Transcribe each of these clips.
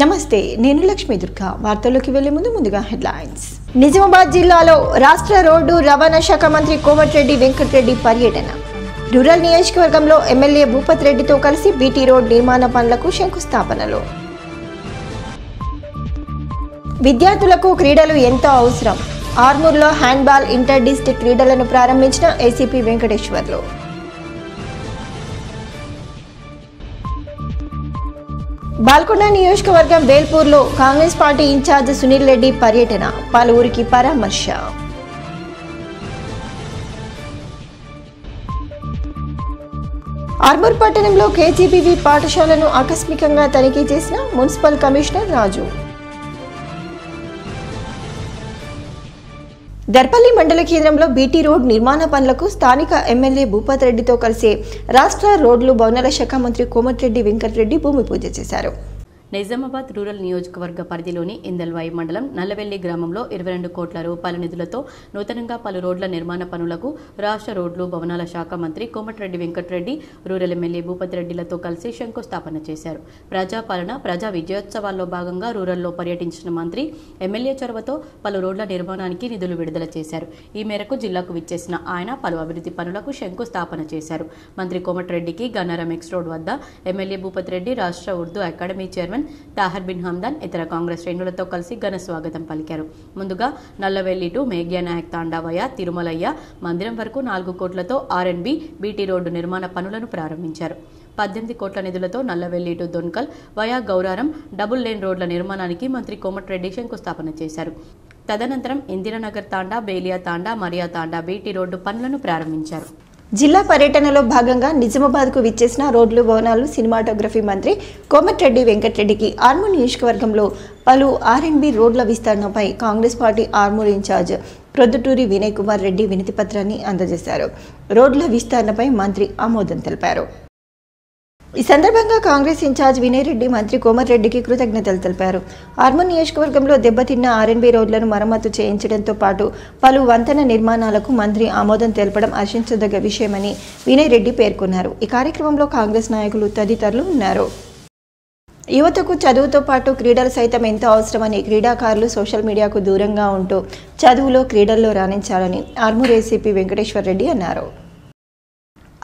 నమస్తే నేను లక్ష్మీ దుర్గా వార్తల్లోకి వెళ్లే ముందుగా హెడ్లైన్స్ నిజామాబాద్ జిల్లాలో రాష్ట్ర రోడ్డు రవాణా శాఖ మంత్రి కోమటిరెడ్డి వెంకటరెడ్డి పర్యటన రూరల్ నియోజకవర్గంలో ఎమ్మెల్యే భూపతి రెడ్డితో కలిసి బీటీ రోడ్ నిర్మాణ పనులకు శంకుస్థాపనలు విద్యార్థులకు క్రీడలు ఎంతో అవసరం ఆర్మూర్లో హ్యాండ్బాల్ ఇంటర్ డిస్ట్రిక్ట్ క్రీడలను ప్రారంభించిన ఏసీపీ వెంకటేశ్వర్లు బాల్కొండ నియోజకవర్గం వేల్పూర్లో కాంగ్రెస్ పార్టీ ఇన్ఛార్జ్ సునీల్ రెడ్డి పర్యటన పలువురికి పరామర్శ ఆర్మూర్ పట్టణంలో కేజీబీవీ పాఠశాలను ఆకస్మికంగా తనిఖీ చేసిన మున్సిపల్ కమిషనర్ రాజు దర్పల్లి మండల కేంద్రంలో బీటీ రోడ్ నిర్మాణ పనులకు స్థానిక ఎమ్మెల్యే భూపతి రెడ్డితో కలిసి రాష్ట్ర రోడ్లు భవనాల శాఖ మంత్రి కోమటిరెడ్డి వెంకటరెడ్డి భూమి పూజ చేశారు. నిజామాబాద్ రూరల్ నియోజకవర్గ పరిధిలోని ఇందల్వాయి మండలం నల్లవెల్లి గ్రామంలో 22 కోట్ల రూపాయల నిధులతో నూతనంగా పలు రోడ్ల నిర్మాణ పనులకు రాష్ట్ర రోడ్లు భవనాల శాఖ మంత్రి కోమటిరెడ్డి వెంకటరెడ్డి రూరల్ ఎమ్మెల్యే భూపతి రెడ్డిలతో కలిసి శంకుస్థాపన చేశారు. ప్రజాపాలన ప్రజా విజయోత్సవాల్లో భాగంగా రూరల్లో పర్యటించిన మంత్రి ఎమ్మెల్యే చొరవతో పలు రోడ్ల నిర్మాణానికి నిధులు విడుదల చేశారు. ఈ మేరకు జిల్లాకు విచ్చేసిన ఆయన పలు అభివృద్ధి పనులకు శంకుస్థాపన చేశారు. మంత్రి కోమటిరెడ్డికి గన్నారం ఎక్స్ రోడ్ వద్ద ఎమ్మెల్యే భూపతి రెడ్డి రాష్ట్ర ఉర్దూ అకాడమీ చైర్మన్ తాహర్ బిన్ హమ్దాన్ ఇతర కాంగ్రెస్ శ్రేణులతో కలిసి ఘన స్వాగతం పలికారు. ముందుగా నల్లవెల్లి టు మేఘ్యా నాయక్ తాండావయ తిరుమలయ్య మందిరం వరకు 4 కోట్లతో ఆర్ఎండ్బి బీటీ రోడ్డు నిర్మాణ పనులను ప్రారంభించారు. 18 కోట్ల నిధులతో Nallavelli to Donkal via Gauraram double lane రోడ్ల నిర్మాణానికి మంత్రి కోమటిరెడ్డి శంకుస్థాపన చేశారు. తదనంతరం ఇందిరానగర్ తాండా బేలియా తాండా మరియా తాండా బీటీ రోడ్డు పనులను ప్రారంభించారు. జిల్లా పర్యటనలో భాగంగా నిజామాబాద్కు విచ్చేసిన రోడ్లు భవనాలు సినిమాటోగ్రఫీ మంత్రి కోమటిరెడ్డి వెంకటరెడ్డికి ఆర్మూర్ నియోజకవర్గంలో పలు ఆర్ఎండ్బి రోడ్ల విస్తరణపై కాంగ్రెస్ పార్టీ ఆర్మూర్ ఇన్ఛార్జ్ ప్రొద్దుటూరి వినయ్ కుమార్ రెడ్డి వినతి పత్రాన్ని అందజేశారు. రోడ్ల విస్తరణపై మంత్రి ఆమోదం తెలిపారు. ఈ సందర్భంగా కాంగ్రెస్ ఇన్ఛార్జ్ వినయ్ రెడ్డి మంత్రి కోమటిరెడ్డికి కృతజ్ఞతలు తెలిపారు. ఆర్మూర్ నియోజకవర్గంలో దెబ్బతిన్న ఆర్ఎండ్బి రోడ్లను మరమ్మతు చేయించడంతో పాటు పలు వంతెన నిర్మాణాలకు మంత్రి ఆమోదం తెలపడం హర్షించదగ్గ విషయమని వినయ్ రెడ్డి పేర్కొన్నారు. ఈ కార్యక్రమంలో కాంగ్రెస్ నాయకులు తదితరులు ఉన్నారు. యువతకు చదువుతో పాటు క్రీడలు సైతం ఎంతో అవసరమని క్రీడాకారులు సోషల్ మీడియాకు దూరంగా ఉంటూ చదువులో క్రీడల్లో రాణించాలని ఆర్మూర్ ఏసీపీ వెంకటేశ్వర్ రెడ్డి అన్నారు.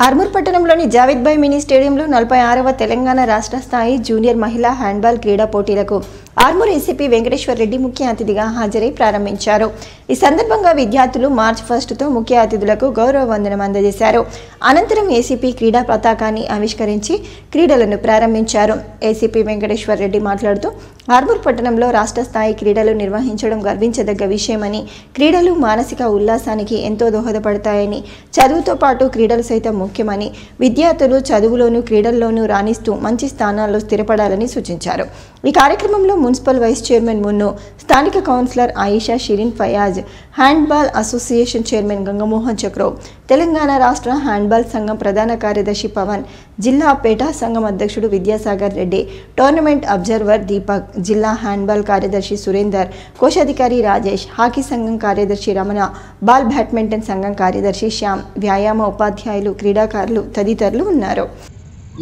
ఆర్మూర్ పట్టణంలోని జావేద్ భాయ్ మినీ స్టేడియంలో 46వ తెలంగాణ రాష్ట్ర స్థాయి జూనియర్ మహిళా హ్యాండ్బాల్ క్రీడా పోటీలకు ఆర్మూర్ ఏసీపీ వెంకటేశ్వర్ రెడ్డి ముఖ్య అతిథిగా హాజరై ప్రారంభించారు. ఈ సందర్భంగా విద్యార్థులు మార్చ్ 1తో ముఖ్య అతిథులకు గౌరవ వందనం అందజేశారు. అనంతరం ఏసీపీ క్రీడా పతాకాన్ని ఆవిష్కరించి క్రీడలను ప్రారంభించారు. ఏసీపీ వెంకటేశ్వర్ రెడ్డి మాట్లాడుతూ ఆర్మూర్ పట్టణంలో రాష్ట్ర స్థాయి క్రీడలు నిర్వహించడం గర్వించదగ్గ విషయమని, క్రీడలు మానసిక ఉల్లాసానికి ఎంతో దోహదపడతాయని, చదువుతో పాటు క్రీడలు సైతం ముఖ్యమని, విద్యార్థులు చదువులోనూ క్రీడల్లోనూ రాణిస్తూ మంచి స్థానాల్లో స్థిరపడాలని సూచించారు. ఈ కార్యక్రమంలో మున్సిపల్ వైస్ చైర్మన్ మున్ను, స్థానిక councillor Ayesha Shirin Fayaz, handball association chairman Gangamohan Chakro, Telangana రాష్ట్ర హ్యాండ్బాల్ సంఘం ప్రధాన కార్యదర్శి పవన్, జిల్లా పేటా సంఘం అధ్యక్షుడు విద్యాసాగర్ రెడ్డి, టోర్నమెంట్ అబ్జర్వర్ దీపక్, జిల్లా హ్యాండ్బాల్ కార్యదర్శి సురేందర్, కోశాధికారి రాజేష్, హాకీ సంఘం కార్యదర్శి రమణ, బాల్ బ్యాడ్మింటన్ సంఘం కార్యదర్శి శ్యామ్, వ్యాయామ ఉపాధ్యాయులు, క్రీడాకారులు తదితరులు ఉన్నారు.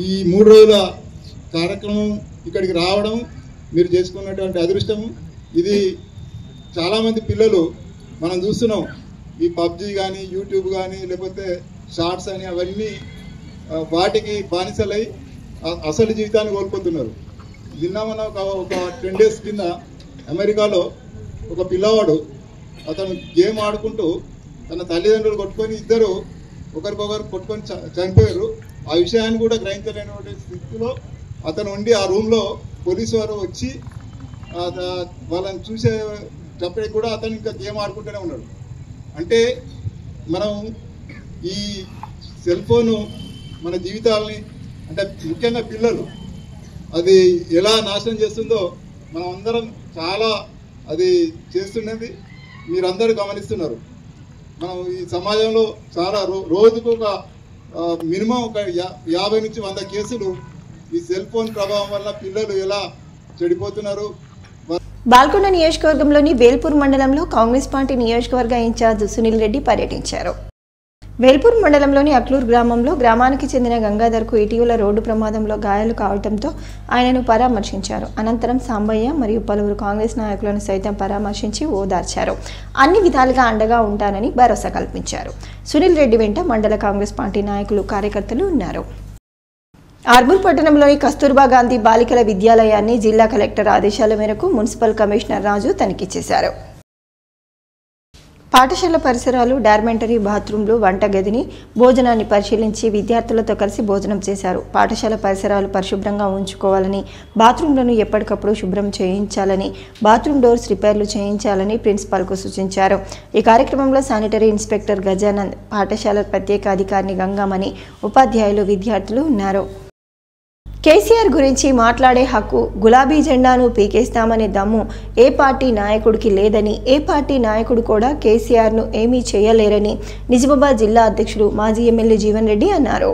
ఈ 3 రోజుల కార్యక్రమం ఇక్కడికి రావడం మీరు చేసుకున్నటువంటి అదృష్టము. ఇది చాలామంది పిల్లలు మనం చూస్తున్నాం, ఈ పబ్జీ కానీ యూట్యూబ్ కానీ లేకపోతే షార్ట్స్ అని అవన్నీ వాటికి బానిసలై అసలు జీవితాన్ని కోల్పోతున్నారు. నిన్న మన ఒక 10 days కింద అమెరికాలో ఒక పిల్లవాడు అతను గేమ్ ఆడుకుంటూ తన తల్లిదండ్రులు కొట్టుకొని ఇద్దరు ఒకరికొకరు కొట్టుకొని చనిపోయారు. ఆ విషయాన్ని కూడా గ్రహించలేనటువంటి స్థితిలో అతను ఉండి ఆ రూమ్లో పోలీసు వారు వచ్చి వాళ్ళని చూసేటప్పటికి కూడా అతను ఇంకా గేమ్ ఆడుకుంటూనే ఉన్నాడు. అంటే మనం ఈ సెల్ ఫోను మన జీవితాలని, అంటే ముఖ్యంగా పిల్లలు, అది ఎలా నాశనం చేస్తుందో మనం అందరం చాలా అది చేస్తున్నది మీరందరూ గమనిస్తున్నారు. మనం ఈ సమాజంలో చాలా రోజుకు ఒక మినిమం ఒక 50 నుంచి 100 కేసులు ఈ సెల్ ఫోన్ ప్రభావం వల్ల పిల్లలు ఎలా చెడిపోతున్నారు. బాల్కొండ నియోజకవర్గంలోని వేల్పూర్ మండలంలో కాంగ్రెస్ పార్టీ నియోజకవర్గ ఇన్ఛార్జ్ సునీల్ రెడ్డి పర్యటించారు. వేల్పూర్ మండలంలోని అక్లూరు గ్రామంలో గ్రామానికి చెందిన గంగాధర్కు ఇటీవల రోడ్డు ప్రమాదంలో గాయాలు కావడంతో ఆయనను పరామర్శించారు. అనంతరం సాంబయ్య మరియు పలువురు కాంగ్రెస్ నాయకులను సైతం పరామర్శించి ఓదార్చారు. అన్ని విధాలుగా అండగా ఉంటానని భరోసా కల్పించారు. సునీల్ రెడ్డి వెంట మండల కాంగ్రెస్ పార్టీ నాయకులు, కార్యకర్తలు ఉన్నారు. ఆర్మూర్ పట్టణంలోని కస్తూర్బా గాంధీ బాలికల విద్యాలయాన్ని జిల్లా కలెక్టర్ ఆదేశాల మేరకు మున్సిపల్ కమిషనర్ రాజు తనిఖీ చేశారు. పాఠశాల పరిసరాలు, డార్మెంటరీ, బాత్రూంలు, వంటగదిని, భోజనాన్ని పరిశీలించి విద్యార్థులతో కలిసి భోజనం చేశారు. పాఠశాల పరిసరాలు పరిశుభ్రంగా ఉంచుకోవాలని, బాత్రూంలను ఎప్పటికప్పుడు శుభ్రం చేయించాలని, బాత్రూం డోర్స్ రిపేర్లు చేయించాలని ప్రిన్సిపాల్కు సూచించారు. ఈ కార్యక్రమంలో శానిటరీ ఇన్స్పెక్టర్ గజానంద్, పాఠశాల ప్రత్యేక అధికారిని గంగామణి, ఉపాధ్యాయులు, విద్యార్థులు ఉన్నారు. కేసీఆర్ గురించి మాట్లాడే హక్కు, గులాబీ జెండాను పీకేస్తామనే దమ్ము ఏ పార్టీ నాయకుడికి లేదని, ఏ పార్టీ నాయకుడు కూడా కేసీఆర్ను ఏమీ చేయలేరని నిజామాబాద్ జిల్లా అధ్యక్షుడు, మాజీ ఎమ్మెల్యే జీవన్ రెడ్డి అన్నారు.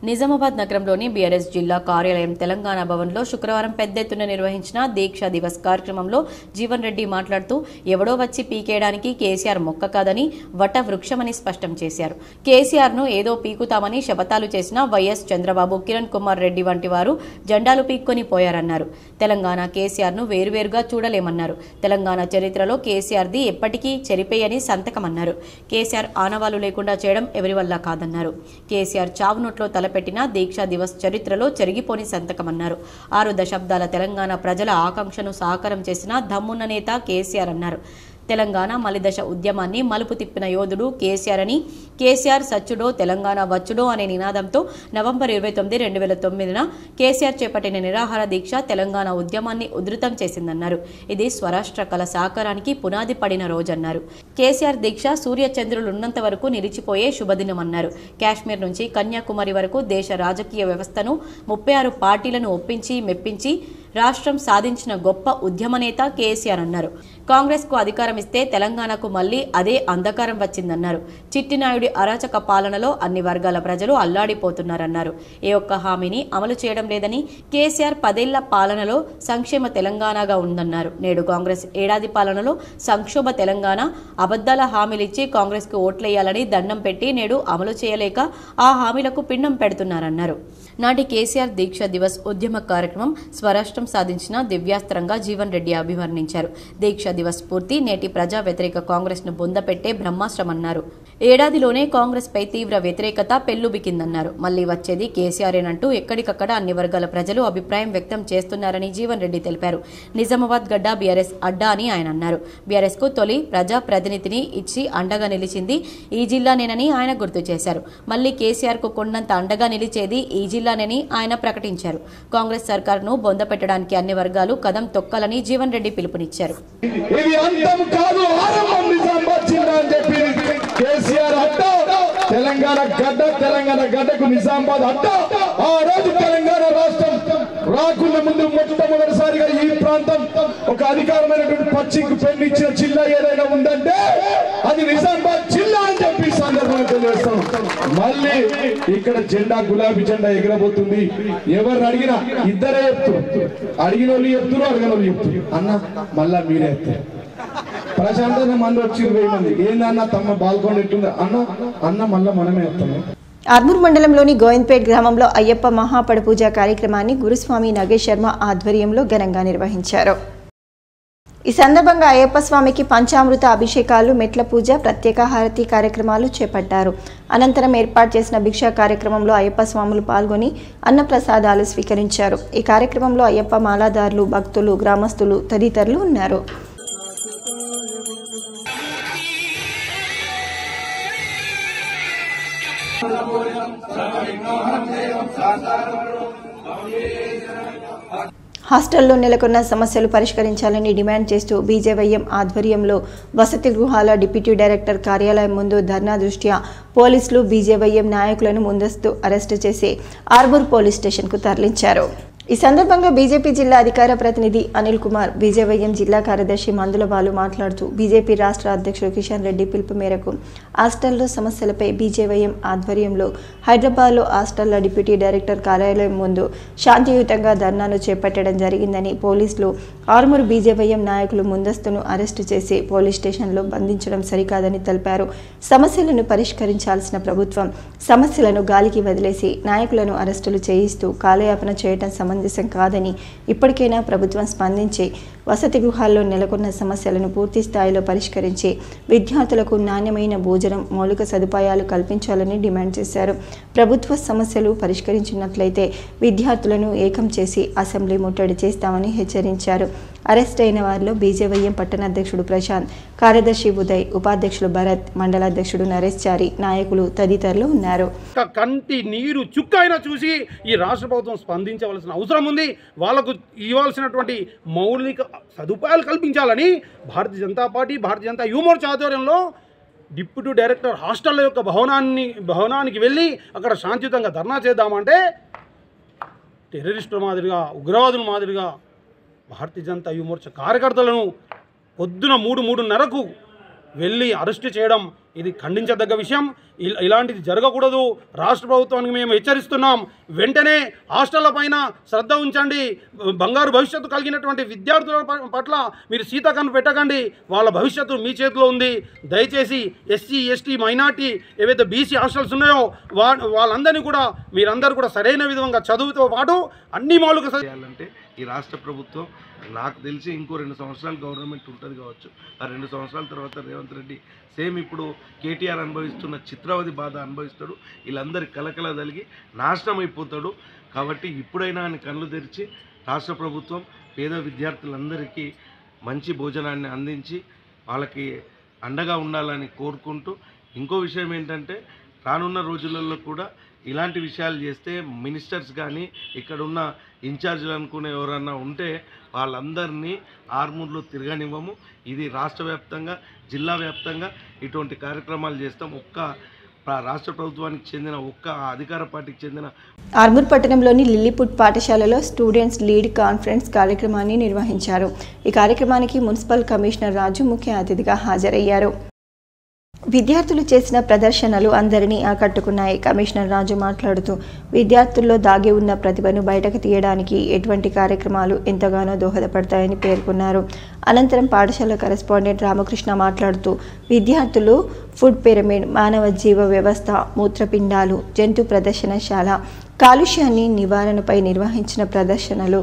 నిజామాబాద్ నగరంలోని బీఆర్ఎస్ జిల్లా కార్యాలయం తెలంగాణ భవన్లో శుక్రవారం పెద్ద ఎత్తున నిర్వహించిన దీక్షా దివస్ కార్యక్రమంలో జీవన్ రెడ్డి మాట్లాడుతూ ఎవడో వచ్చి పీకేయడానికి కేసీఆర్ మొక్క కాదని, వట వృక్షమని స్పష్టం చేశారు. కేసీఆర్ను ఏదో పీకుతామని శపథాలు చేసిన వైఎస్ చంద్రబాబు, కిరణ్ కుమార్ రెడ్డి వంటి వారు జెండాలు పీక్కొని పోయారన్నారు. తెలంగాణ కేసీఆర్ను వేరువేరుగా చూడలేమన్నారు. తెలంగాణ చరిత్రలో కేసీఆర్ది ఎప్పటికీ చెరిపేయని సంతకమన్నారు. కేసీఆర్ ఆనవాలు లేకుండా చేయడం ఎవరి వల్ల కాదన్నారు. కేసీఆర్ చావునోట్లో పెట్టిన దీక్షా దివస్ చరిత్రలో చెరిగిపోని సంతకమన్నారు. 6 దశాబ్దాల తెలంగాణ ప్రజల ఆకాంక్షను సాకారం చేసిన దమ్మున్న నేత కేసీఆర్ అన్నారు. తెలంగాణ మలిదశ ఉద్యమాన్ని మలుపు తిప్పిన యోధుడు కేసీఆర్ అని, కేసీఆర్ సచ్చుడో తెలంగాణ వచ్చుడో అనే నినాదంతో నవంబర్ 29, 2009న కేసీఆర్ చేపట్టిన నిరాహార దీక్ష తెలంగాణ ఉద్యమాన్ని ఉధృతం చేసిందన్నారు. ఇది స్వరాష్ట్ర కళ సాకారానికి పునాది పడిన రోజన్నారు. కేసీఆర్ దీక్ష సూర్యచంద్రులున్నంత వరకు నిలిచిపోయే శుభదినమన్నారు. కాశ్మీర్ నుంచి కన్యాకుమారి వరకు దేశ రాజకీయ వ్యవస్థను 36 పార్టీలను ఒప్పించి మెప్పించి రాష్ట్రం సాధించిన గొప్ప ఉద్యమ నేత కేసీఆర్ అన్నారు. కాంగ్రెస్ కు అధికారం ఇస్తే తెలంగాణకు మళ్లీ అదే అంధకారం వచ్చిందన్నారు. చిట్టినాయుడి అరాచక పాలనలో అన్ని వర్గాల ప్రజలు అల్లాడిపోతున్నారన్నారు. ఏ ఒక్క హామీని అమలు చేయడం లేదని, కేసీఆర్ 10 ఏళ్ల పాలనలో సంక్షేమ తెలంగాణగా ఉందన్నారు. నేడు కాంగ్రెస్ ఏడాది పాలనలో సంక్షోభ తెలంగాణ, అబద్దాల హామీలిచ్చి కాంగ్రెస్ కు ఓట్లేయాలని దండం పెట్టి నేడు అమలు చేయలేక ఆ హామీలకు పిండం పెడుతున్నారన్నారు. నాటి కేసీఆర్ దీక్ష దివస్ ఉద్యమ కార్యక్రమం స్వరాష్ట్రం సాధించిన దివ్యాస్త్రంగా జీవన్ రెడ్డి అభివర్ణించారు. దీక్ష దివస్ స్ఫూర్తి నేటి ప్రజా వ్యతిరేక కాంగ్రెస్ ను బొందపెట్టే బ్రహ్మాస్త్రమన్నారు. ఏడాదిలోనే కాంగ్రెస్ పై తీవ్ర వ్యతిరేకత పెల్లుబికిందన్నారు. మళ్లీ వచ్చేది కేసీఆర్ఏనంటూ ఎక్కడికక్కడ అన్ని వర్గాల ప్రజలు అభిప్రాయం వ్యక్తం చేస్తున్నారని జీవన్ రెడ్డి తెలిపారు. నిజామాబాద్ గడ్డ బీఆర్ఎస్ అడ్డా అని ఆయన అన్నారు. బీఆర్ఎస్ కు తొలి ప్రజా ప్రతినిధిని ఇచ్చి అండగా నిలిచింది ఈ జిల్లానేనని ఆయన గుర్తు చేశారు. మళ్లీ కేసీఆర్ కు కొండంత అండగా నిలిచేది ఈ జిల్లానేని ఆయన ప్రకటించారు. కాంగ్రెస్ సర్కారును బొందపెట్టడానికి అన్ని వర్గాలు కదం తొక్కాలని జీవన్ రెడ్డి పిలుపునిచ్చారు. తెలంగాణ గడ్డకు నిజామాబాద్ అడ్డా. ఆ రోజు తెలంగాణ రాష్ట్రం రాకున్న ముందు మొట్టమొదటిసారిగా ఈ ప్రాంతం ఒక అధికారమైనటువంటి పచ్చికి పెన్నిచ్చిన జిల్లా ఏదైనా ఉందంటే అది నిజామాబాద్ జిల్లా అని చెప్పి సందర్భంగా తెలియజేస్తాం. మళ్ళీ ఇక్కడ జెండా, గులాబీ జెండా ఎగరబోతుంది. ఎవరు అడిగినా ఇద్దరే చెప్తారు. అడిగిన వాళ్ళు చెప్తారు, అడిగిన వాళ్ళు చెప్తారు. అన్న మళ్ళా మీరే చెప్తారు. ప్రశాంతంగా మంది వచ్చి 20 మంది ఏందన్న తమ బాల్కొండ ఎట్టుంది అన్న మళ్ళా మనమే చెప్తాము. ఆర్మూర్ మండలంలోని గోవింద్పేట్ గ్రామంలో అయ్యప్ప మహాపడపూజ కార్యక్రమాన్ని గురుస్వామి నగేష్ శర్మ ఆధ్వర్యంలో ఘనంగా నిర్వహించారు. ఈ సందర్భంగా అయ్యప్ప స్వామికి పంచామృత అభిషేకాలు, మెట్ల పూజ, ప్రత్యేక హారతి కార్యక్రమాలు చేపట్టారు. అనంతరం ఏర్పాటు చేసిన భిక్షా కార్యక్రమంలో అయ్యప్ప స్వాములు పాల్గొని అన్నప్రసాదాలు స్వీకరించారు. ఈ కార్యక్రమంలో అయ్యప్ప మాలాదారులు, భక్తులు, గ్రామస్తులు తదితరులు ఉన్నారు. హాస్టల్లో నెలకొన్న సమస్యలు పరిష్కరించాలని డిమాండ్ చేస్తూ బీజేవైఎం ఆధ్వర్యంలో వసతి గృహాల డిప్యూటీ డైరెక్టర్ కార్యాలయం ముందు ధర్నా దృష్ట్యా పోలీసులు బీజేవైఎం నాయకులను ముందస్తు అరెస్టు చేసి ఆర్మూర్ పోలీస్ స్టేషన్కు తరలించారు. ఈ సందర్భంగా బీజేపీ జిల్లా అధికార ప్రతినిధి అనిల్ కుమార్, బీజేవైఎం జిల్లా కార్యదర్శి మందుల బాలు మాట్లాడుతూ బీజేపీ రాష్ట్ర అధ్యక్షుడు కిషన్ రెడ్డి పిలుపు మేరకు హాస్టల్లో సమస్యలపై బీజేవైఎం ఆధ్వర్యంలో హైదరాబాద్లో హాస్టల్ల డిప్యూటీ డైరెక్టర్ కార్యాలయం ముందు శాంతియుతంగా ధర్నాను చేపట్టడం జరిగిందని, పోలీసులు ఆర్మూరు బీజేవైఎం నాయకులు ముందస్తును అరెస్టు చేసి పోలీస్ స్టేషన్లో బంధించడం సరికాదని తెలిపారు. సమస్యలను పరిష్కరించాల్సిన ప్రభుత్వం సమస్యలను గాలికి వదిలేసి నాయకులను అరెస్టులు చేయిస్తూ కాలయాపన చేయడం సమంజసం కాదని, ఇప్పటికైనా ప్రభుత్వం స్పందించి వసతి గృహాల్లో నెలకొన్న సమస్యలను పూర్తి స్థాయిలో పరిష్కరించి విద్యార్థులకు నాణ్యమైన భోజనం, మౌలిక సదుపాయాలు కల్పించాలని డిమాండ్ చేశారు. ప్రభుత్వ సమస్యలు పరిష్కరించినట్లయితే విద్యార్థులను ఏకం చేసి అసెంబ్లీ ముట్టడి చేస్తామని హెచ్చరించారు. అరెస్ట్ అయిన వారిలో బీజేవైఎం పట్టణాధ్యక్షుడు ప్రశాంత్, కార్యదర్శి ఉదయ్, ఉపాధ్యక్షులు భరత్, మండలాధ్యక్షుడు నరేష్ చారి, నాయకులు తదితరులు ఉన్నారు. కంటి నీరు చుక్క అయినా చూసి ఈ రాష్ట్ర ప్రభుత్వం స్పందించవలసిన అవసరం ఉంది. వాళ్ళకు ఇవ్వాల్సినటువంటి మౌలిక సదుపాయాలు కల్పించాలని భారతీయ జనతా పార్టీ, భారతీయ జనతా యువమోర్చా ఆధ్వర్యంలో డిప్యూటీ డైరెక్టర్ హాస్టల్ యొక్క భవనానికి వెళ్ళి అక్కడ శాంతియుతంగా ధర్నా చేద్దామంటే టెర్రరిస్టుల మాదిరిగా, ఉగ్రవాదుల మాదిరిగా భారతీయ జనతా యువమోర్చా కార్యకర్తలను పొద్దున 3:30కు వెళ్ళి అరెస్టు చేయడం ఇది ఖండించదగ్గ విషయం. ఇలాంటిది జరగకూడదు. రాష్ట్ర ప్రభుత్వానికి మేము హెచ్చరిస్తున్నాం. వెంటనే హాస్టళ్ల పైన శ్రద్ధ ఉంచండి. బంగారు భవిష్యత్తు కలిగినటువంటి విద్యార్థుల పట్ల మీరు సీతకన్ను పెట్టకండి. వాళ్ళ భవిష్యత్తు మీ చేతిలో ఉంది. దయచేసి ఎస్సీ, ఎస్టీ, మైనార్టీ ఏవైతే బీసీ హాస్టల్స్ ఉన్నాయో వాళ్ళందరినీ కూడా మీరందరూ కూడా సరైన విధంగా చదువుతో పాటు అన్ని మౌలిక చేయాలంటే ఈ రాష్ట్ర ప్రభుత్వం నాకు తెలిసి ఇంకో 2 సంవత్సరాలు గవర్నమెంట్ ఉంటుంది కావచ్చు. ఆ 2 సంవత్సరాల తర్వాత రేవంత్ రెడ్డి సేమ్ ఇప్పుడు కేటీఆర్ అనుభవిస్తున్న చిత్రావధి బాధ అనుభవిస్తాడు. వీళ్ళందరి కలకల కలిగి నాశనం అయిపోతాడు. కాబట్టి ఇప్పుడైనా ఆయన కళ్ళు తెరిచి రాష్ట్ర ప్రభుత్వం పేద విద్యార్థులందరికీ మంచి భోజనాన్ని అందించి వాళ్ళకి అండగా ఉండాలని కోరుకుంటూ, ఇంకో విషయం ఏంటంటే రానున్న రోజులలో కూడా ఇలాంటి విషయాలు చేస్తే మినిస్టర్స్ కానీ ఇక్కడున్న ఇన్ఛార్జీలు అనుకునే ఎవరన్నా ఉంటే వాళ్ళందరినీ ఆర్మూర్లో తిరగనివ్వము. ఇది రాష్ట్ర వ్యాప్తంగా, జిల్లా వ్యాప్తంగా ఇటువంటి కార్యక్రమాలు చేస్తాం. రాష్ట్ర ప్రభుత్వానికి చెందిన అధికార పార్టీకి చెందిన ఆర్మూర్ పట్టణంలోని లిల్లీపుట్ పాఠశాలలో స్టూడెంట్స్ లీడ్ కాన్ఫరెన్స్ కార్యక్రమాన్ని నిర్వహించారు. ఈ కార్యక్రమానికి మున్సిపల్ కమిషనర్ రాజు ముఖ్య అతిథిగా హాజరయ్యారు. విద్యార్థులు చేసిన ప్రదర్శనలు అందరినీ ఆకట్టుకున్నాయి. కమిషనర్ రాజు మాట్లాడుతూ విద్యార్థుల్లో దాగి ఉన్న ప్రతిభను బయటకు తీయడానికి ఎటువంటి కార్యక్రమాలు ఎంతగానో దోహదపడతాయని పేర్కొన్నారు. అనంతరం పాఠశాల కరెస్పాండెంట్ రామకృష్ణ మాట్లాడుతూ విద్యార్థులు ఫుడ్ పిరమిడ్, మానవ జీవ వ్యవస్థ, మూత్రపిండాలు, జంతు ప్రదర్శనశాల, కాలుష్యాన్ని నివారణపై నిర్వహించిన ప్రదర్శనలు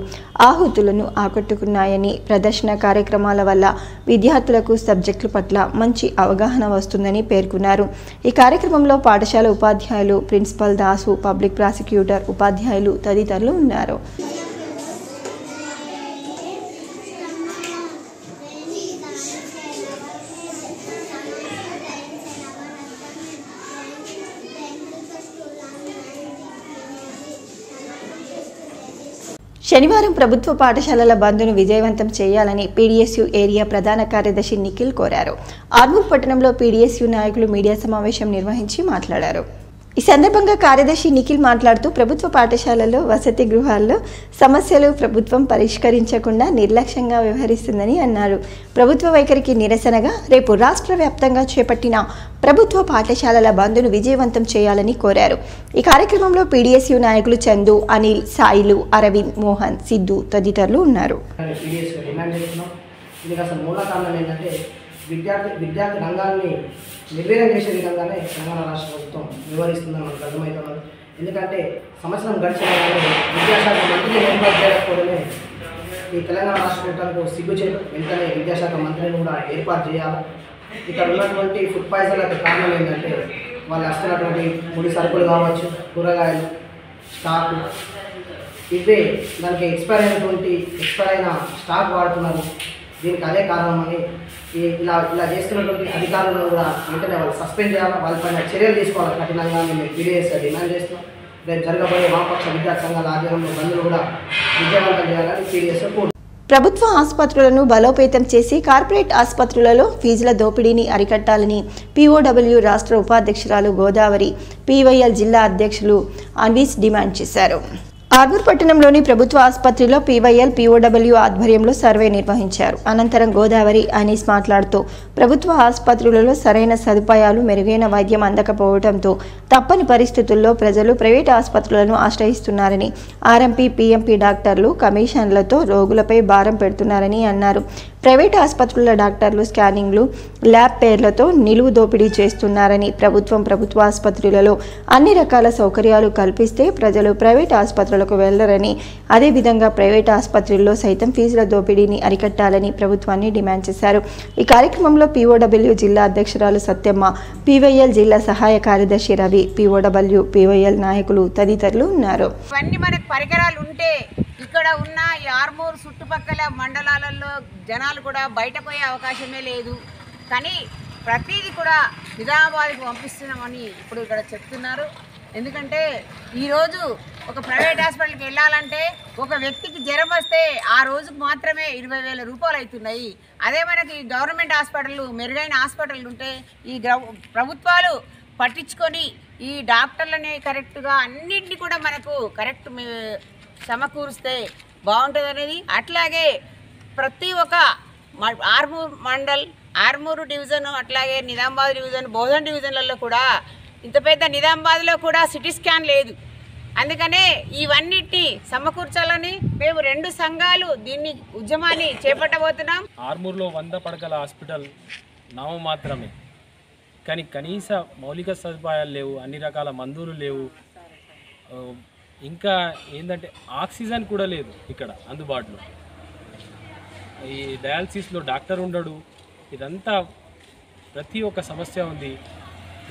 ఆహుతులను ఆకట్టుకున్నాయని, ప్రదర్శన కార్యక్రమాల వల్ల విద్యార్థులకు సబ్జెక్టుల పట్ల మంచి అవగాహన వస్తుందని పేర్కొన్నారు. ఈ కార్యక్రమంలో పాఠశాల ఉపాధ్యాయులు, ప్రిన్సిపల్ దాసు, పబ్లిక్ ప్రాసిక్యూటర్, ఉపాధ్యాయులు తదితరులు ఉన్నారు. శనివారం ప్రభుత్వ పాఠశాలల బంద్ను విజయవంతం చేయాలని పీడీఎస్యూ ఏరియా ప్రధాన కార్యదర్శి నిఖిల్ కోరారు. ఆర్మూర్ పట్టణంలో పీడీఎస్యూ నాయకులు మీడియా సమావేశం నిర్వహించి మాట్లాడారు. ఈ సందర్భంగా కార్యదర్శి నిఖిల్ మాట్లాడుతూ ప్రభుత్వ పాఠశాలల్లో, వసతి గృహాల్లో సమస్యలు ప్రభుత్వం పరిష్కరించకుండా నిర్లక్ష్యంగా వ్యవహరిస్తుందని అన్నారు. ప్రభుత్వ వైఖరికి నిరసనగా రేపు రాష్ట్ర వ్యాప్తంగా చేపట్టిన ప్రభుత్వ పాఠశాలల బంద్ను విజయవంతం చేయాలని కోరారు. ఈ కార్యక్రమంలో పీడీఎస్యూ నాయకులు చందు, అనిల్, సాయిలు, అరవింద్, మోహన్, సిద్ధు తదితరులు ఉన్నారు. విద్యార్థి రంగాన్ని నిర్వీర్యం చేసే విధంగానే తెలంగాణ రాష్ట్ర ప్రభుత్వం వివరిస్తుందని మనకు అర్థమవుతున్నది. ఎందుకంటే సంవత్సరం గడిచిన విద్యాశాఖ మంత్రిని ఏర్పాటు చేయకపోవడమే ఈ తెలంగాణ రాష్ట్ర ప్రభుత్వానికి సిగ్గుచేటు. వెంటనే విద్యాశాఖ మంత్రిని కూడా ఏర్పాటు చేయాలి. ఇక్కడ ఉన్నటువంటి ఫుడ్ పాయిజన్లకు కారణం ఏంటంటే వాళ్ళు వస్తున్నటువంటి ముడి సరుకులు కావచ్చు, కూరగాయలు, స్టాకు, ఇవే దానికి ఎక్స్పైర్ అయిన స్టాక్ వాడుతున్నారు. దీనికి అదే కారణం అని ఇలా చేస్తున్నటువంటి అధికారులను కూడా వెంటనే వాళ్ళు సస్పెండ్ చేయాలి, వాళ్ళపైన చర్యలు తీసుకోవాలి కఠినంగా మేము పీడీఎస్గా డిమాండ్ చేస్తున్నాం. రేపు జరగబోయే వామపక్ష విద్యార్థి సంఘాల ఆధ్వర్యంలో బంద్లు కూడా విజయవంతం చేయాలని పీడీఎస్ కోరుతున్నాం. ప్రభుత్వ ఆసుపత్రులను బలోపేతం చేసి కార్పొరేట్ ఆసుపత్రులలో ఫీజుల దోపిడీని అరికట్టాలని పీఓడబ్ల్యూ రాష్ట్ర ఉపాధ్యక్షురాలు గోదావరి, పీవైఎల్ జిల్లా అధ్యక్షులు అన్వీస్ డిమాండ్ చేశారు. ఆర్మూర్ పట్టణంలోని ప్రభుత్వ ఆసుపత్రిలో పీవైఎల్ పీఓడబ్ల్యూ ఆధ్వర్యంలో సర్వే నిర్వహించారు. అనంతరం గోదావరి అనీస్ మాట్లాడుతూ ప్రభుత్వ ఆసుపత్రులలో సరైన సదుపాయాలు మెరుగైన వైద్యం అందకపోవడంతో తప్పని పరిస్థితుల్లో ప్రజలు ప్రైవేట్ ఆసుపత్రులను ఆశ్రయిస్తున్నారని, ఆర్ఎంపీ పీఎంపీ డాక్టర్లు కమిషన్లతో రోగులపై భారం పెడుతున్నారని అన్నారు. ప్రైవేట్ ఆసుపత్రుల డాక్టర్లు స్కానింగ్లు, ల్యాబ్ పేర్లతో నిలువు దోపిడీ చేస్తున్నారని, ప్రభుత్వ ఆసుపత్రులలో అన్ని రకాల సౌకర్యాలు కల్పిస్తే ప్రజలు ప్రైవేట్ ఆసుపత్రులకు వెళ్లరని, అదేవిధంగా ప్రైవేట్ ఆసుపత్రుల్లో సైతం ఫీజుల దోపిడీని అరికట్టాలని ప్రభుత్వాన్ని డిమాండ్ చేశారు. ఈ కార్యక్రమంలో పీఓడబ్ల్యూ జిల్లా అధ్యక్షురాలు సత్యమ్మ, పీవైఎల్ జిల్లా సహాయ కార్యదర్శి రవి, పీఓడబ్ల్యూ పీవైఎల్ నాయకులు తదితరులు ఉన్నారు. పరికరాలు ఉంటే ఇక్కడ ఉన్న ఈ ఆర్మూర్ చుట్టుపక్కల మండలాలలో జనాలు కూడా బయట పోయే అవకాశమే లేదు. కానీ ప్రతిదీ కూడా నిజామాబాద్కి పంపిస్తున్నామని ఇప్పుడు ఇక్కడ చెప్తున్నారు. ఎందుకంటే ఈరోజు ఒక ప్రైవేట్ హాస్పిటల్కి వెళ్ళాలంటే ఒక వ్యక్తికి జ్వరం వస్తే ఆ రోజుకు మాత్రమే 20,000 రూపాయలు అవుతున్నాయి. అదే మనకి గవర్నమెంట్ హాస్పిటళ్ళు, మెరుగైన హాస్పిటళ్ళు ఉంటే ఈ ప్రభుత్వాలు పట్టించుకొని ఈ డాక్టర్లని కరెక్ట్గా అన్నింటినీ కూడా మనకు కరెక్ట్ సమకూరిస్తే బాగుంటుంది అనేది. అట్లాగే ప్రతి ఒక్క ఆర్మూర్ మండల్, ఆర్మూరు డివిజన్, అట్లాగే నిజామాబాద్ డివిజన్, బోధన్ డివిజన్లలో కూడా ఇంత పెద్ద నిజామాబాద్లో కూడా సిటీ స్కాన్ లేదు. అందుకనే ఇవన్నిటిని సమకూర్చాలని మేము 2 సంఘాలు దీన్ని ఉద్యమాన్ని చేపట్టబోతున్నాం. ఆర్మూర్లో 100 పడకల హాస్పిటల్ నామమాత్రమే, కానీ కనీస మౌలిక సదుపాయాలు లేవు, అన్ని రకాల మందులు లేవు, ఇంకా ఏంటంటే ఆక్సిజన్ కూడా లేదు ఇక్కడ అందుబాటులో. ఈ డయాలసిస్లో డాక్టర్ ఉండడు. ఇదంతా ప్రతి ఒక్క సమస్య ఉంది.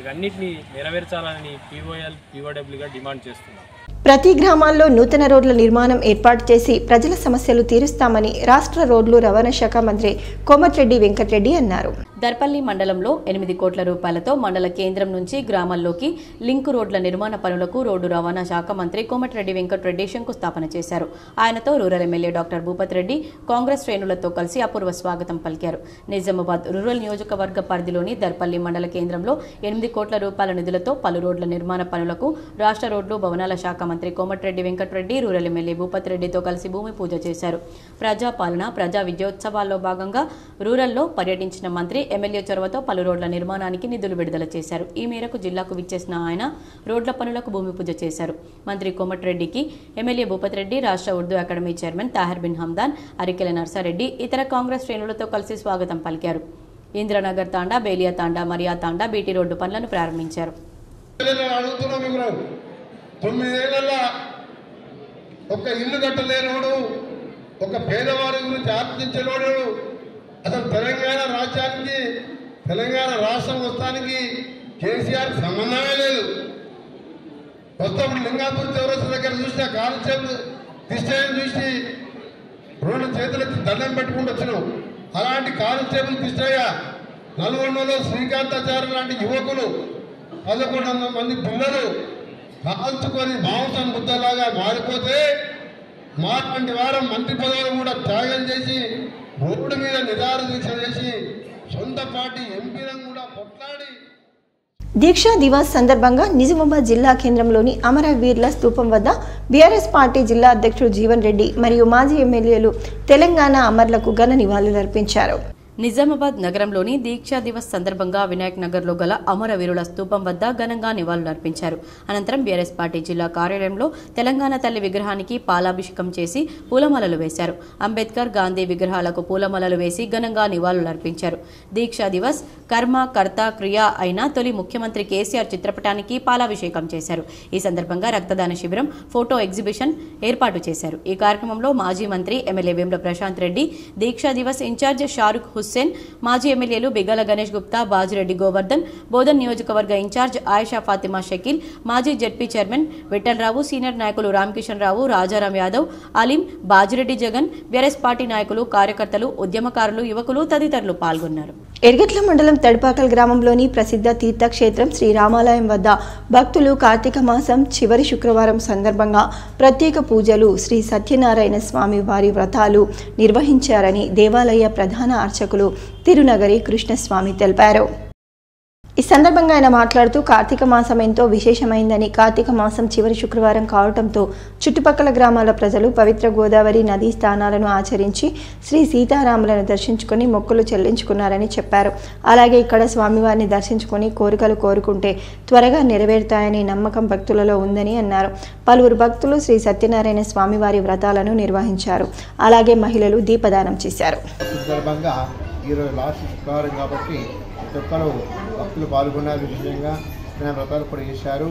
ఇవన్నిటిని నెరవేర్చాలని పీఓఎల్ పీఓడబ్ల్యూగా డిమాండ్ చేస్తున్నాం. ప్రతి గ్రామాల్లో నూతన రోడ్ల నిర్మాణం ఏర్పాటు చేసి ప్రజల సమస్యలు తీరుస్తామని రాష్ట్ర రోడ్లు రవాణా శాఖ మంత్రి కోమటిరెడ్డి వెంకటరెడ్డి అన్నారు. దర్పల్లి మండలంలో 8 కోట్ల రూపాయలతో మండల కేంద్రం నుంచి గ్రామాల్లోకి లింక్ రోడ్ల నిర్మాణ పనులకు రోడ్డు రవాణా శాఖ మంత్రి కోమటిరెడ్డి వెంకటరెడ్డి శంకుస్థాపన చేశారు. ఆయనతో rural MLA doctor Bhupathi Reddy Congress శ్రేణులతో కలిసి అపూర్వ స్వాగతం పలికారు. నిజామాబాద్ రూరల్ నియోజకవర్గ పరిధిలోని దర్పల్లి మండల కేంద్రంలో 8 కోట్ల రూపాయల నిధులతో పలు రోడ్ల నిర్మాణ పనులకు రాష్ట్ర రోడ్లు భవనాల శాఖ మంత్రి కోమటిరెడ్డి వెంకటరెడ్డి రూరల్ ఎమ్మెల్యే భూపతి రెడ్డితో కలిసి భూమి పూజ చేశారు. ప్రజాపాలన, ప్రజా విజయోత్సవాల్లో భాగంగా రూరల్లో పర్యటించిన మంత్రి ఎమ్మెల్యే చొరవతో పలు రోడ్ల నిర్మాణానికి నిధులు విడుదల చేశారు. ఈ మేరకు జిల్లాకు విచ్చేసిన ఆయన రోడ్ల పనులకు భూమి పూజ చేశారు. మంత్రి కోమటిరెడ్డికి ఎమ్మెల్యే భూపతి రెడ్డి, రాష్ట్ర ఉర్దూ అకాడమీ చైర్మన్ తాహిర్ బిన్ హమ్దాన్, అరికెల నర్సారెడ్డి ఇతర కాంగ్రెస్ శ్రేణులతో కలిసి స్వాగతం పలికారు. ఇంద్రనగర్ తాండా, బేలియా తాండా, మరియా తాండా బీటీ రోడ్డు పనులను ప్రారంభించారు. 9 ఏళ్లలో ఒక ఇల్లు కట్టలేనోడు, ఒక పేదవారి గురించి ఆలోచించేవాడు, అసలు తెలంగాణ రాష్ట్రానికి, తెలంగాణ రాష్ట్రం వస్తానికి కేసీఆర్ సంబంధమే లేదు. కొత్తప్పుడు లింగాపూర్ చౌరస్తా దగ్గర చూసిన కానిస్టేబుల్ కృష్ణయ్యను చూసి 2 చేతులకి దండం పెట్టుకుంటూ వచ్చినాం. అలాంటి కానిస్టేబుల్ కృష్ణయ్య, నల్గొండలో శ్రీకాంతాచార్య లాంటి యువకులు 11 మంది పిల్లలు కాల్చుకొని మాంసం ముద్దలాగా మారిపోతే మాట్లాంటి వారు మంత్రి పదవులు కూడా త్యాగం చేసి రోడ్డు మీద నిరాహార దీక్ష చేసి సొంత పార్టీ ఎంపీలను కూడా కొట్లాడి దీక్షా దివాస్ సందర్భంగా నిజామాబాద్ జిల్లా కేంద్రంలోని అమరవీరుల స్తూపం వద్ద బీఆర్ఎస్ పార్టీ జిల్లా అధ్యక్షుడు జీవన్ రెడ్డి మరియు మాజీ ఎమ్మెల్యేలు తెలంగాణ అమరులకు ఘన నివాళులర్పించారు. నిజామాబాద్ నగరంలోని దీక్షా దివస్ సందర్భంగా వినాయక్ నగర్లో గల అమరవీరుల స్తూపం వద్ద ఘనంగా నివాళులర్పించారు. అనంతరం బీఆర్ఎస్ పార్టీ జిల్లా కార్యాలయంలో తెలంగాణ తల్లి విగ్రహానికి పాలాభిషేకం చేసి పూలమాలలు వేశారు. అంబేద్కర్, గాంధీ విగ్రహాలకు పూలమాలలు వేసి ఘనంగా నివాళులర్పించారు. దీక్షా దివస్ కర్మ, కర్త, క్రియ అయిన తొలి ముఖ్యమంత్రి కేసీఆర్ చిత్రపటానికి పాలాభిషేకం చేశారు. ఈ సందర్భంగా రక్తదాన శిబిరం, ఫోటో ఎగ్జిబిషన్ ఏర్పాటు చేశారు. ఈ కార్యక్రమంలో మాజీ మంత్రి ఎమ్మెల్యే వేముల ప్రశాంత్ రెడ్డి, దీక్షా దివస్ ఇన్ఛార్జ్ షారుఖ్ హుస్సేన్, మాజీ ఎమ్మెల్యేలు బిగ్గల గణేష్ గుప్తా, బాజిరెడ్డి గోవర్ధన్, బోధన్ నియోజకవర్గ ఇన్ఛార్జ్ ఆయిషా ఫాతిమా షకీల్, మాజీ జడ్పీ చైర్మన్ విఠలరావు, సీనియర్ నాయకులు రామకిషన్ రావు, రాజారాం యాదవ్, అలీం, బాజిరెడ్డి జగన్, బీఆర్ఎస్ పార్టీ నాయకులు, కార్యకర్తలు, ఉద్యమకారులు, యువకులు తదితరులు పాల్గొన్నారు. ఎర్గట్ల మండలం తడిపాకల్ గ్రామంలోని ప్రసిద్ధ తీర్థక్షేత్రం శ్రీరామాలయం వద్ద భక్తులు కార్తీక మాసం చివరి శుక్రవారం సందర్భంగా ప్రత్యేక పూజలు, శ్రీ సత్యనారాయణ స్వామి వారి వ్రతాలు నిర్వహించారని దేవాలయ ప్రధాన అర్చకులు తిరునగరి కృష్ణస్వామి తెలిపారు. ఈ సందర్భంగా ఆయన మాట్లాడుతూ కార్తీక మాసం ఎంతో విశేషమైందని, కార్తీక మాసం చివరి శుక్రవారం కావడంతో చుట్టుపక్కల గ్రామాల ప్రజలు పవిత్ర గోదావరి నదీ స్నానాలను ఆచరించి శ్రీ సీతారాములను దర్శించుకొని మొక్కులు చెల్లించుకున్నారని చెప్పారు. అలాగే ఇక్కడ స్వామివారిని దర్శించుకొని కోరికలు కోరుకుంటే త్వరగా నెరవేరుతాయని నమ్మకం భక్తులలో ఉందని అన్నారు. పలువురు భక్తులు శ్రీ సత్యనారాయణ స్వామివారి వ్రతాలను నిర్వహించారు. అలాగే మహిళలు దీపదానం చేశారు. ఒక్కరు భక్తులు పాల్గొన్నారు. విశేషంగా వ్రతాలు కూడా చేశారు.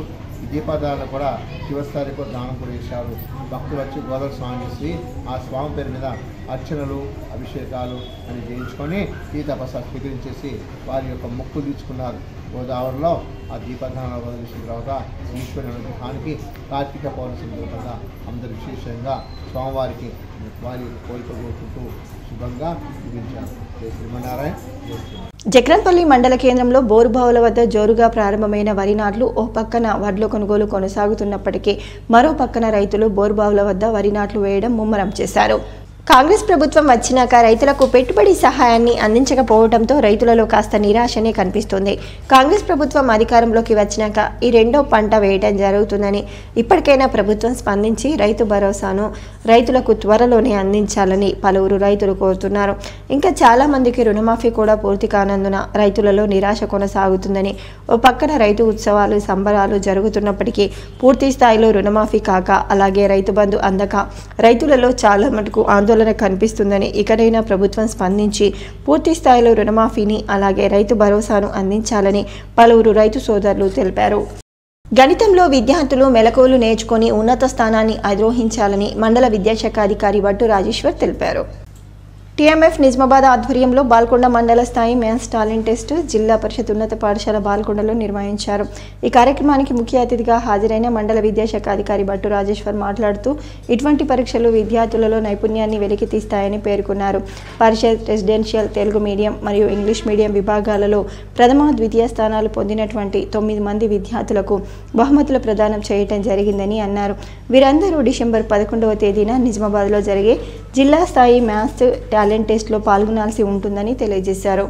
దీపదానాలు కూడా చివరిసారి కూడా దానం కూడా చేశారు. భక్తులు వచ్చి గోదావరి స్నానం చేసి ఆ స్వామి పేరు మీద అర్చనలు అభిషేకాలు అని చేయించుకొని ఈ తపస్సు స్వీకరించేసి వారి యొక్క మొక్కులు తీర్చుకున్నారు. గోదావరిలో ఆ దీపదానాలు వదిలేసిన తర్వాత ఈశ్వరుని అనుగ్రహానికి కార్తీక పౌర్ణమి సందర్భంగా అందరూ విశేషంగా స్వామివారికి వారి కోరిక కోరుకుంటూ శుభంగా ముగించారు. జై శ్రీమన్నారాయణ. జక్రన్పల్లి మండల కేంద్రంలో బోరుబావుల వద్ద జోరుగా ప్రారంభమైన వరి నాట్లు ఓ పక్కన వడ్ల కొనుగోలు కొనసాగుతున్నప్పటికీ మరో పక్కన రైతులు బోరుబావుల వద్ద వరి నాట్లు వేయడం ముమ్మరం చేశారు. కాంగ్రెస్ ప్రభుత్వం వచ్చినాక రైతులకు పెట్టుబడి సహాయాన్ని అందించకపోవడంతో రైతులలో కాస్త నిరాశనే కనిపిస్తుంది. కాంగ్రెస్ ప్రభుత్వం అధికారంలోకి వచ్చినాక ఈ రెండో పంట వేయడం జరుగుతుందని, ఇప్పటికైనా ప్రభుత్వం స్పందించి రైతు భరోసాను రైతులకు త్వరలోనే అందించాలని పలువురు రైతులు కోరుతున్నారు. ఇంకా చాలా మందికి రుణమాఫీ కూడా పూర్తి కానందున రైతులలో నిరాశ కొనసాగుతుందని, ఓ పక్కన రైతు ఉత్సవాలు సంబరాలు జరుగుతున్నప్పటికీ పూర్తి స్థాయిలో రుణమాఫీ కాక, అలాగే రైతు బంధు అందక రైతులలో చాలా మటుకు ఆందోళన కనిపిస్తుందని, ఇకనైనా ప్రభుత్వం స్పందించి పూర్తి స్థాయిలో రుణమాఫీని అలాగే రైతు భరోసాను అందించాలని పలువురు రైతు సోదరులు తెలిపారు. గణితంలో విద్యార్థులు మెలకువలు నేర్చుకొని ఉన్నత స్థానాన్ని అధిరోహించాలని మండల విద్యాశాఖ అధికారి భట్టు రాజేశ్వర్ తెలిపారు. టీఎంఎఫ్ నిజామాబాద్ ఆధ్వర్యంలో బాల్కొండ మండల స్థాయి మ్యాథ్స్ టాలెంట్ టెస్ట్ జిల్లా పరిషత్ ఉన్నత పాఠశాల బాల్కొండలో నిర్వహించారు. ఈ కార్యక్రమానికి ముఖ్య అతిథిగా హాజరైన మండల విద్యాశాఖ అధికారి భట్టు రాజేశ్వర్ మాట్లాడుతూ ఇటువంటి పరీక్షలు విద్యార్థులలో నైపుణ్యాన్ని వెలికితీస్తాయని పేర్కొన్నారు. పరిషత్ రెసిడెన్షియల్ తెలుగు మీడియం మరియు ఇంగ్లీష్ మీడియం విభాగాలలో ప్రథమ ద్వితీయ స్థానాలు పొందినటువంటి 9 మంది విద్యార్థులకు బహుమతుల ప్రదానం చేయడం జరిగిందని అన్నారు. వీరందరూ డిసెంబర్ 11వ తేదీన నిజామాబాద్లో జరిగే జిల్లా స్థాయి మ్యాథ్స్ టాలెంట్ టెస్ట్లో పాల్గొనాల్సి ఉంటుందని తెలియజేశారు.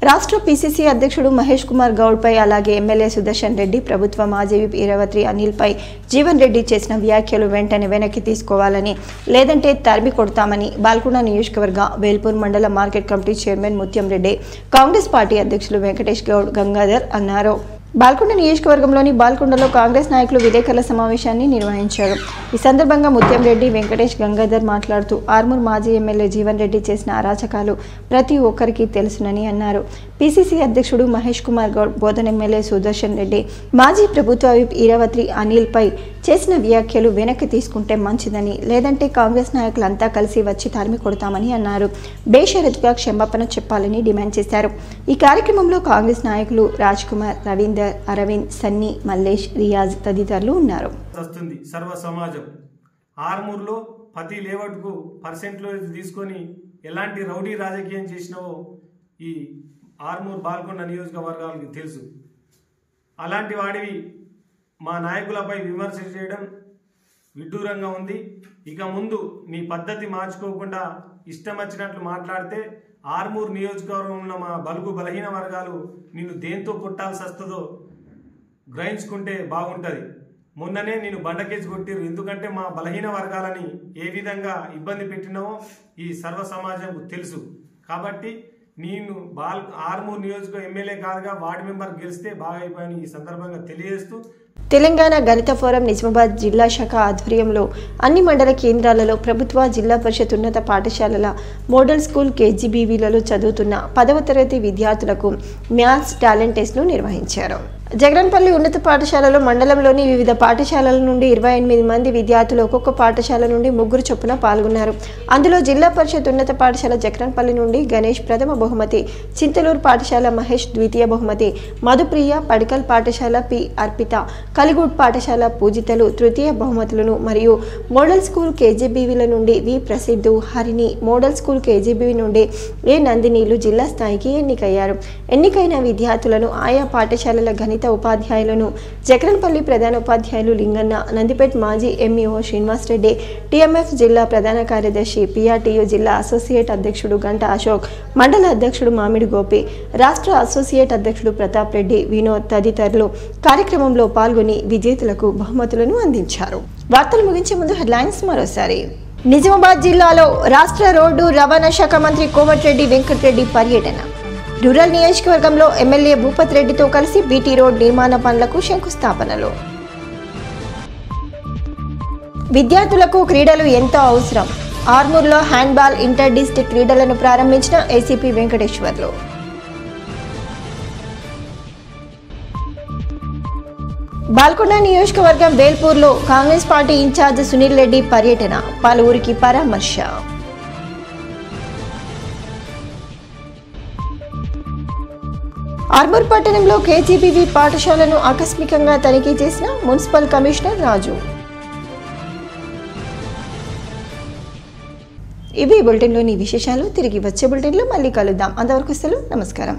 రాష్ట్ర పీసీసీ అధ్యక్షుడు మహేష్ కుమార్ గౌడ్పై అలాగే ఎమ్మెల్యే సుదర్శన్ రెడ్డి, ప్రభుత్వ మాజీ విప్ ఈరవత్రి అనిల్పై జీవన్ రెడ్డి చేసిన వ్యాఖ్యలు వెంటనే వెనక్కి తీసుకోవాలని, లేదంటే తరిమి కొడతామని బాల్కొండ నియోజకవర్గ వేల్పూర్ మండల మార్కెట్ కమిటీ చైర్మన్ ముత్యం రెడ్డి, కాంగ్రెస్ పార్టీ అధ్యక్షులు వెంకటేష్ గౌడ్ గంగాధర్ అన్నారు. బాల్కొండ నియోజకవర్గంలోని బాల్కొండలో కాంగ్రెస్ నాయకులు విలేకరుల సమావేశాన్ని నిర్వహించారు. ఈ సందర్భంగా ముత్యం రెడ్డి, వెంకటేష్ గంగాధర్ మాట్లాడుతూ ఆర్మూర్ మాజీ ఎమ్మెల్యే జీవన్ రెడ్డి చేసిన అరాచకాలు ప్రతి ఒక్కరికి తెలుసునని అన్నారు. పీసీసీ అధ్యక్షుడు మహేష్ కుమార్ గౌడ్, బోధన ఎమ్మెల్యే సుదర్శన్ రెడ్డి, మాజీ ప్రభుత్వ విప్ ఈరవత్రి అనిల్పై చేసిన వ్యాఖ్యలు వెనక్కి తీసుకుంటే మంచిదని, లేదంటే కాంగ్రెస్ నాయకులంతా కలిసి వచ్చి తరిమి కొడతామని అన్నారు. బేషరతుగా క్షమాపణ చెప్పాలని డిమాండ్ చేశారు. ఈ కార్యక్రమంలో కాంగ్రెస్ నాయకులు రాజ్ కుమార్, రవీందర్, అరవింద్, సన్నీ, మల్లేష్, రియాజ్ తదితరులు ఉన్నారు. సర్వ సమాజం ఆర్మూర్లో ప్రతి లేఅవుట్కు పర్సెంట్లో తీసుకొని ఎలాంటి రౌడీ రాజకీయం చేసినావో ఈ ఆర్మూర్ బాల్కొండ నియోజకవర్గానికి తెలుసు. అలాంటి వాడివి మా నాయకులపై విమర్శ చేయడం విడ్డూరంగా ఉంది. ఇక ముందు నీ పద్ధతి మార్చుకోకుండా ఇష్టం వచ్చినట్లు మాట్లాడితే ఆర్మూర్ నియోజకవర్గంలో మా బలుగు బలహీన వర్గాలు నిన్ను దేంతో కొట్టాల్సి వస్తుందో గ్రహించుకుంటే బాగుంటుంది. మొన్ననే నేను బండకేసి కొట్టిరు. ఎందుకంటే మా బలహీన వర్గాలని ఏ విధంగా ఇబ్బంది పెట్టినావో ఈ సర్వ సమాజంకు తెలుసు. కాబట్టి నేను ఆర్మూర్ నియోజకవర్గ ఎమ్మెల్యే కాదుగా వార్డు మెంబర్ గెలిస్తే బాగా అయిపోయాను ఈ సందర్భంగా తెలియజేస్తూ, తెలంగాణ గణిత ఫోరం నిజామాబాద్ జిల్లా శాఖ ఆధ్వర్యంలో అన్ని మండల కేంద్రాలలో ప్రభుత్వ జిల్లా పరిషత్ ఉన్నత పాఠశాలల మోడల్ స్కూల్ కేజీబీవీలలో చదువుతున్న 10వ తరగతి విద్యార్థులకు మ్యాథ్స్ టాలెంట్ టెస్ట్ను నిర్వహించారు. జగన్పల్లి ఉన్నత పాఠశాలలో మండలంలోని వివిధ పాఠశాలల నుండి 28 మంది విద్యార్థులు ఒక్కొక్క పాఠశాల నుండి 3 చొప్పున పాల్గొన్నారు. అందులో జిల్లా పరిషత్ ఉన్నత పాఠశాల జగన్పల్లి నుండి గణేష్ ప్రథమ బహుమతి, చింతలూరు పాఠశాల మహేష్ ద్వితీయ బహుమతి, మధుప్రియ పడికల్ పాఠశాల పి అర్పిత, కలిగూడ్ పాఠశాల పూజితలు తృతీయ బహుమతులను మరియు మోడల్ స్కూల్ కేజీబీవీల నుండి వి ప్రసిద్ధు, హరిణి, మోడల్ స్కూల్ కేజీబీవీ నుండి ఏ నందినీలు జిల్లా స్థాయికి ఎన్నికయ్యారు. ఎన్నికైన విద్యార్థులను ఆయా పాఠశాలల గణిత సంబంధిత ఉపాధ్యాయులను జగన్పల్లి ప్రధాన ఉపాధ్యాయులు లింగన్న, నందిపేట్ మాజీ ఎంఈఓ శ్రీనివాస్ రెడ్డి, టీఎంఎఫ్ జిల్లా ప్రధాన కార్యదర్శి, పిఆర్టీయూ జిల్లా అసోసియేట్ అధ్యక్షుడు గంట అశోక్, మండల అధ్యక్షుడు మామిడి గోపి, రాష్ట్ర అసోసియేట్ అధ్యక్షుడు ప్రతాప్ రెడ్డి, వినోద్ తదితరులు కార్యక్రమంలో పాల్గొని విజేతలకు బహుమతులను అందించారు. వార్తలు ముగించే ముందు హెడ్లైన్స్ మరోసారి. నిజామాబాద్ జిల్లాలో రాష్ట్ర రోడ్డు రవాణా శాఖ మంత్రి కోమటిరెడ్డి వెంకటరెడ్డి పర్యటన. రూరల్ నియోజకవర్గంలో ఎమ్మెల్యే భూపత్ రెడ్డితో కలిసి బీటీ రోడ్ నిర్మాణ పనులకు శంకుస్థాపనలు. విద్యార్థులకు క్రీడలు ఎంతో అవసరం. ఆర్మూర్లో హ్యాండ్బాల్ ఇంటర్ డిస్ట్రిక్ట్ క్రీడలను ప్రారంభించిన ఏసీపీ వెంకటేశ్వర్లు. బాల్కొండ నియోజకవర్గం వేల్పూర్లో కాంగ్రెస్ పార్టీ ఇన్ఛార్జ్ సునీల్ రెడ్డి పర్యటన, పలువురికి పరామర్శ. ఆర్మూర్ పట్టణంలో కేజీబీవీ పాఠశాలను ఆకస్మికంగా తనిఖీ చేసిన మున్సిపల్ కమిషనర్ రాజు. ఇవి బులెటిన్లోని విశేషాలు. తిరిగి వచ్చే బులెటిన్లో మళ్ళీ కలుద్దాం. అంతవరకు సెలవు. నమస్కారం.